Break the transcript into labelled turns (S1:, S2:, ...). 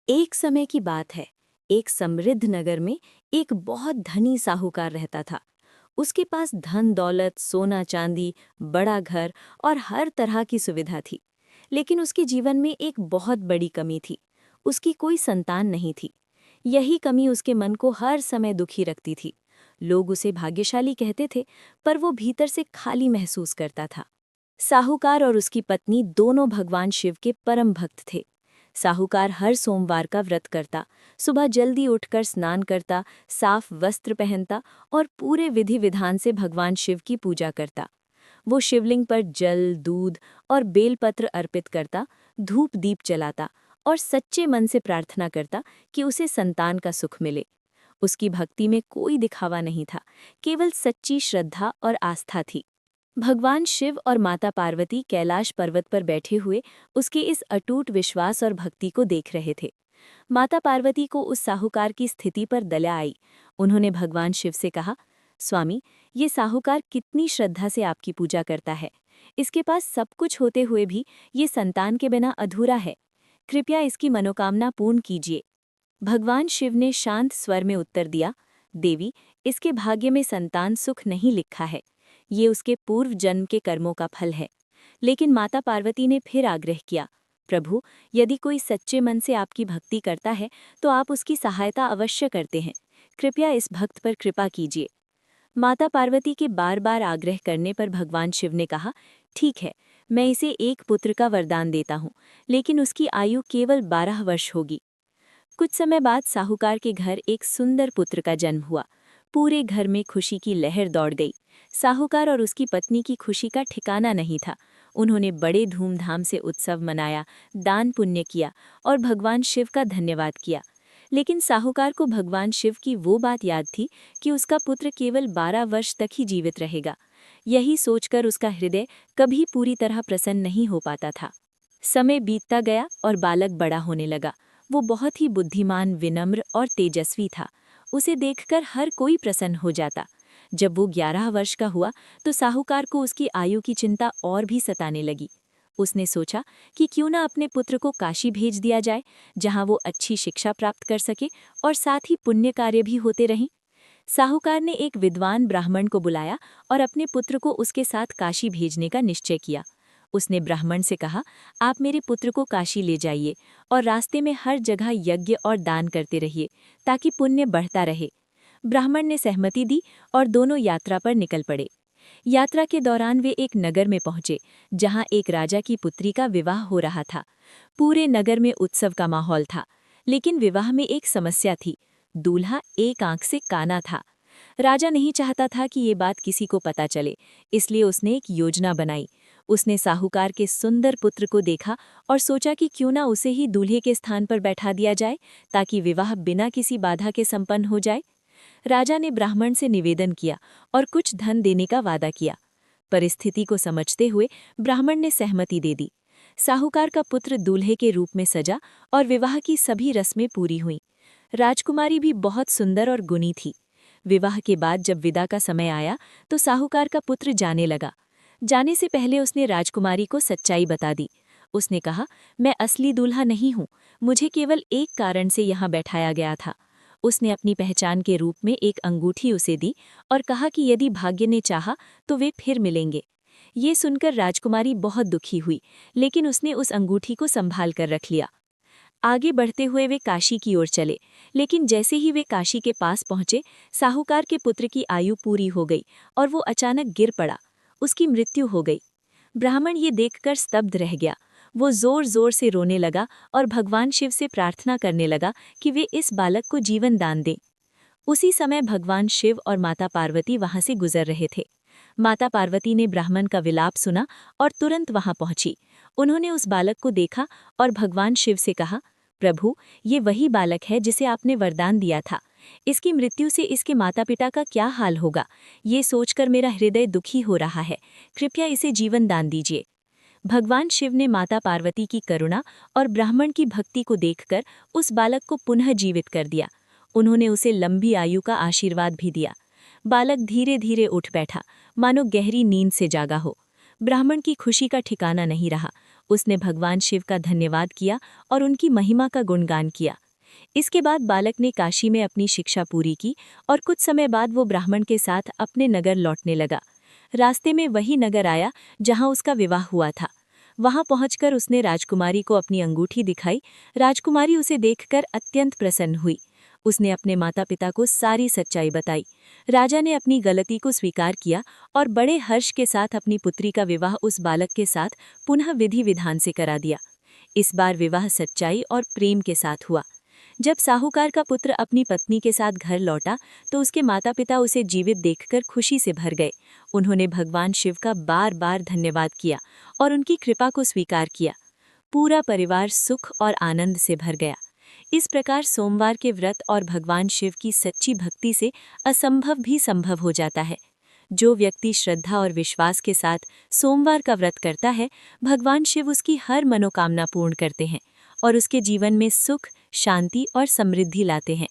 S1: एक समय की बात है। एक समृद्ध नगर में एक बहुत धनी साहूकार रहता था। उसके पास धन दौलत, सोना चांदी, बड़ा घर और हर तरह की सुविधा थी। लेकिन उसके जीवन में एक बहुत बड़ी कमी थी। उसकी कोई संतान नहीं थी। यही कमी उसके मन को हर समय दुखी रखती थी। लोग उसे भाग्यशाली कहते थे, पर वो भीतर से खाली महसूस करता था। साहूकार और उसकी पत्नी दोनों भगवान शिव के परम भक्त थे। साहूकार हर सोमवार का व्रत करता, सुबह जल्दी उठकर स्नान करता, साफ वस्त्र पहनता और पूरे विधि विधान से भगवान शिव की पूजा करता। वो शिवलिंग पर जल, दूध और बेलपत्र अर्पित करता, धूप दीप जलाता और सच्चे मन से प्रार्थना करता कि उसे संतान का सुख मिले। उसकी भक्ति में कोई दिखावा नहीं था, केवल सच्ची श्रद्धा और आस्था थी। भगवान शिव और माता पार्वती कैलाश पर्वत पर बैठे हुए उसके इस अटूट विश्वास और भक्ति को देख रहे थे। माता पार्वती को उस साहूकार की स्थिति पर दया आई। उन्होंने भगवान शिव से कहा, स्वामी, ये साहूकार कितनी श्रद्धा से आपकी पूजा करता है। इसके पास सब कुछ होते हुए भी ये संतान के बिना अधूरा है। कृपया इसकी मनोकामना पूर्ण कीजिए। भगवान शिव ने शांत स्वर में उत्तर दिया, देवी, इसके भाग्य में संतान सुख नहीं लिखा है। ये उसके पूर्व जन्म के कर्मों का फल है। लेकिन माता पार्वती ने फिर आग्रह किया, प्रभु, यदि कोई सच्चे मन से आपकी भक्ति करता है तो आप उसकी सहायता अवश्य करते हैं। कृपया इस भक्त पर कृपा कीजिए। माता पार्वती के बार बार आग्रह करने पर भगवान शिव ने कहा, ठीक है, मैं इसे एक पुत्र का वरदान देता हूँ, लेकिन उसकी आयु केवल 12 वर्ष होगी। कुछ समय बाद साहूकार के घर एक सुंदर पुत्र का जन्म हुआ। पूरे घर में खुशी की लहर दौड़ गई। साहूकार और उसकी पत्नी की खुशी का ठिकाना नहीं था। उन्होंने बड़े धूमधाम से उत्सव मनाया, दान पुण्य किया और भगवान शिव का धन्यवाद किया। लेकिन साहूकार को भगवान शिव की वो बात याद थी कि उसका पुत्र केवल 12 वर्ष तक ही जीवित रहेगा। यही सोचकर उसका हृदय कभी पूरी तरह प्रसन्न नहीं हो पाता था। समय बीतता गया और बालक बड़ा होने लगा। वो बहुत ही बुद्धिमान, विनम्र और तेजस्वी था। उसे देखकर हर कोई प्रसन्न हो जाता। जब वो 11 वर्ष का हुआ तो साहूकार को उसकी आयु की चिंता और भी सताने लगी। उसने सोचा कि क्यों ना अपने पुत्र को काशी भेज दिया जाए, जहां वो अच्छी शिक्षा प्राप्त कर सके और साथ ही पुण्य कार्य भी होते रहें। साहूकार ने एक विद्वान ब्राह्मण को बुलाया और अपने पुत्र को उसके साथ काशी भेजने का निश्चय किया। उसने ब्राह्मण से कहा, आप मेरे पुत्र को काशी ले जाइए और रास्ते में हर जगह यज्ञ और दान करते रहिए, ताकि पुण्य बढ़ता रहे। ब्राह्मण ने सहमति दी और दोनों यात्रा पर निकल पड़े। यात्रा के दौरान वे एक नगर में पहुंचे, जहां एक राजा की पुत्री का विवाह हो रहा था। पूरे नगर में उत्सव का माहौल था, लेकिन विवाह में एक समस्या थी। दूल्हा एक आंख से काना था। राजा नहीं चाहता था कि ये बात किसी को पता चले, इसलिए उसने एक योजना बनाई। उसने साहूकार के सुंदर पुत्र को देखा और सोचा कि क्यों ना उसे ही दूल्हे के स्थान पर बैठा दिया जाए, ताकि विवाह बिना किसी बाधा के संपन्न हो जाए। राजा ने ब्राह्मण से निवेदन किया और कुछ धन देने का वादा किया। परिस्थिति को समझते हुए ब्राह्मण ने सहमति दे दी। साहूकार का पुत्र दूल्हे के रूप में सजा और विवाह की सभी रस्में पूरी हुईं। राजकुमारी भी बहुत सुंदर और गुणी थी। विवाह के बाद जब विदा का समय आया तो साहूकार का पुत्र जाने लगा। जाने से पहले उसने राजकुमारी को सच्चाई बता दी। उसने कहा, मैं असली दूल्हा नहीं हूँ, मुझे केवल एक कारण से यहाँ बैठाया गया था। उसने अपनी पहचान के रूप में एक अंगूठी उसे दी और कहा कि यदि भाग्य ने चाहा तो वे फिर मिलेंगे। ये सुनकर राजकुमारी बहुत दुखी हुई, लेकिन उसने उस अंगूठी को संभाल कर रख लिया। आगे बढ़ते हुए वे काशी की ओर चले, लेकिन जैसे ही वे काशी के पास पहुंचे, साहूकार के पुत्र की आयु पूरी हो गई और वो अचानक गिर पड़ा। उसकी मृत्यु हो गई। ब्राह्मण ये देखकर स्तब्ध रह गया। वो जोर जोर से रोने लगा और भगवान शिव से प्रार्थना करने लगा कि वे इस बालक को जीवन दान दें। उसी समय भगवान शिव और माता पार्वती वहां से गुजर रहे थे। माता पार्वती ने ब्राह्मण का विलाप सुना और तुरंत वहां पहुंची। उन्होंने उस बालक को देखा और भगवान शिव से कहा, प्रभु, ये वही बालक है जिसे आपने वरदान दिया था। इसकी मृत्यु से इसके माता पिता का क्या हाल होगा, ये सोचकर मेरा हृदय दुखी हो रहा है। कृपया इसे जीवन दान दीजिए। भगवान शिव ने माता पार्वती की करुणा और ब्राह्मण की भक्ति को देखकर उस बालक को पुनः जीवित कर दिया। उन्होंने उसे लंबी आयु का आशीर्वाद भी दिया। बालक धीरे धीरे उठ बैठा, मानो गहरी नींद से जागा हो। ब्राह्मण की खुशी का ठिकाना नहीं रहा। उसने भगवान शिव का धन्यवाद किया और उनकी महिमा का गुणगान किया। इसके बाद बालक ने काशी में अपनी शिक्षा पूरी की और कुछ समय बाद वो ब्राह्मण के साथ अपने नगर लौटने लगा। रास्ते में वही नगर आया जहां उसका विवाह हुआ था। वहां पहुंचकर उसने राजकुमारी को अपनी अंगूठी दिखाई। राजकुमारी उसे देखकर अत्यंत प्रसन्न हुई। उसने अपने माता पिता को सारी सच्चाई बताई। राजा ने अपनी गलती को स्वीकार किया और बड़े हर्ष के साथ अपनी पुत्री का विवाह उस बालक के साथ पुनः विधि विधान से करा दिया। इस बार विवाह सच्चाई और प्रेम के साथ हुआ। जब साहूकार का पुत्र अपनी पत्नी के साथ घर लौटा तो उसके माता पिता उसे जीवित देखकर खुशी से भर गए। उन्होंने भगवान शिव का बार बार धन्यवाद किया और उनकी कृपा को स्वीकार किया। पूरा परिवार सुख और आनंद से भर गया। इस प्रकार सोमवार के व्रत और भगवान शिव की सच्ची भक्ति से असंभव भी संभव हो जाता है। जो व्यक्ति श्रद्धा और विश्वास के साथ सोमवार का व्रत करता है, भगवान शिव उसकी हर मनोकामना पूर्ण करते हैं और उसके जीवन में सुख, शांति और समृद्धि लाते हैं।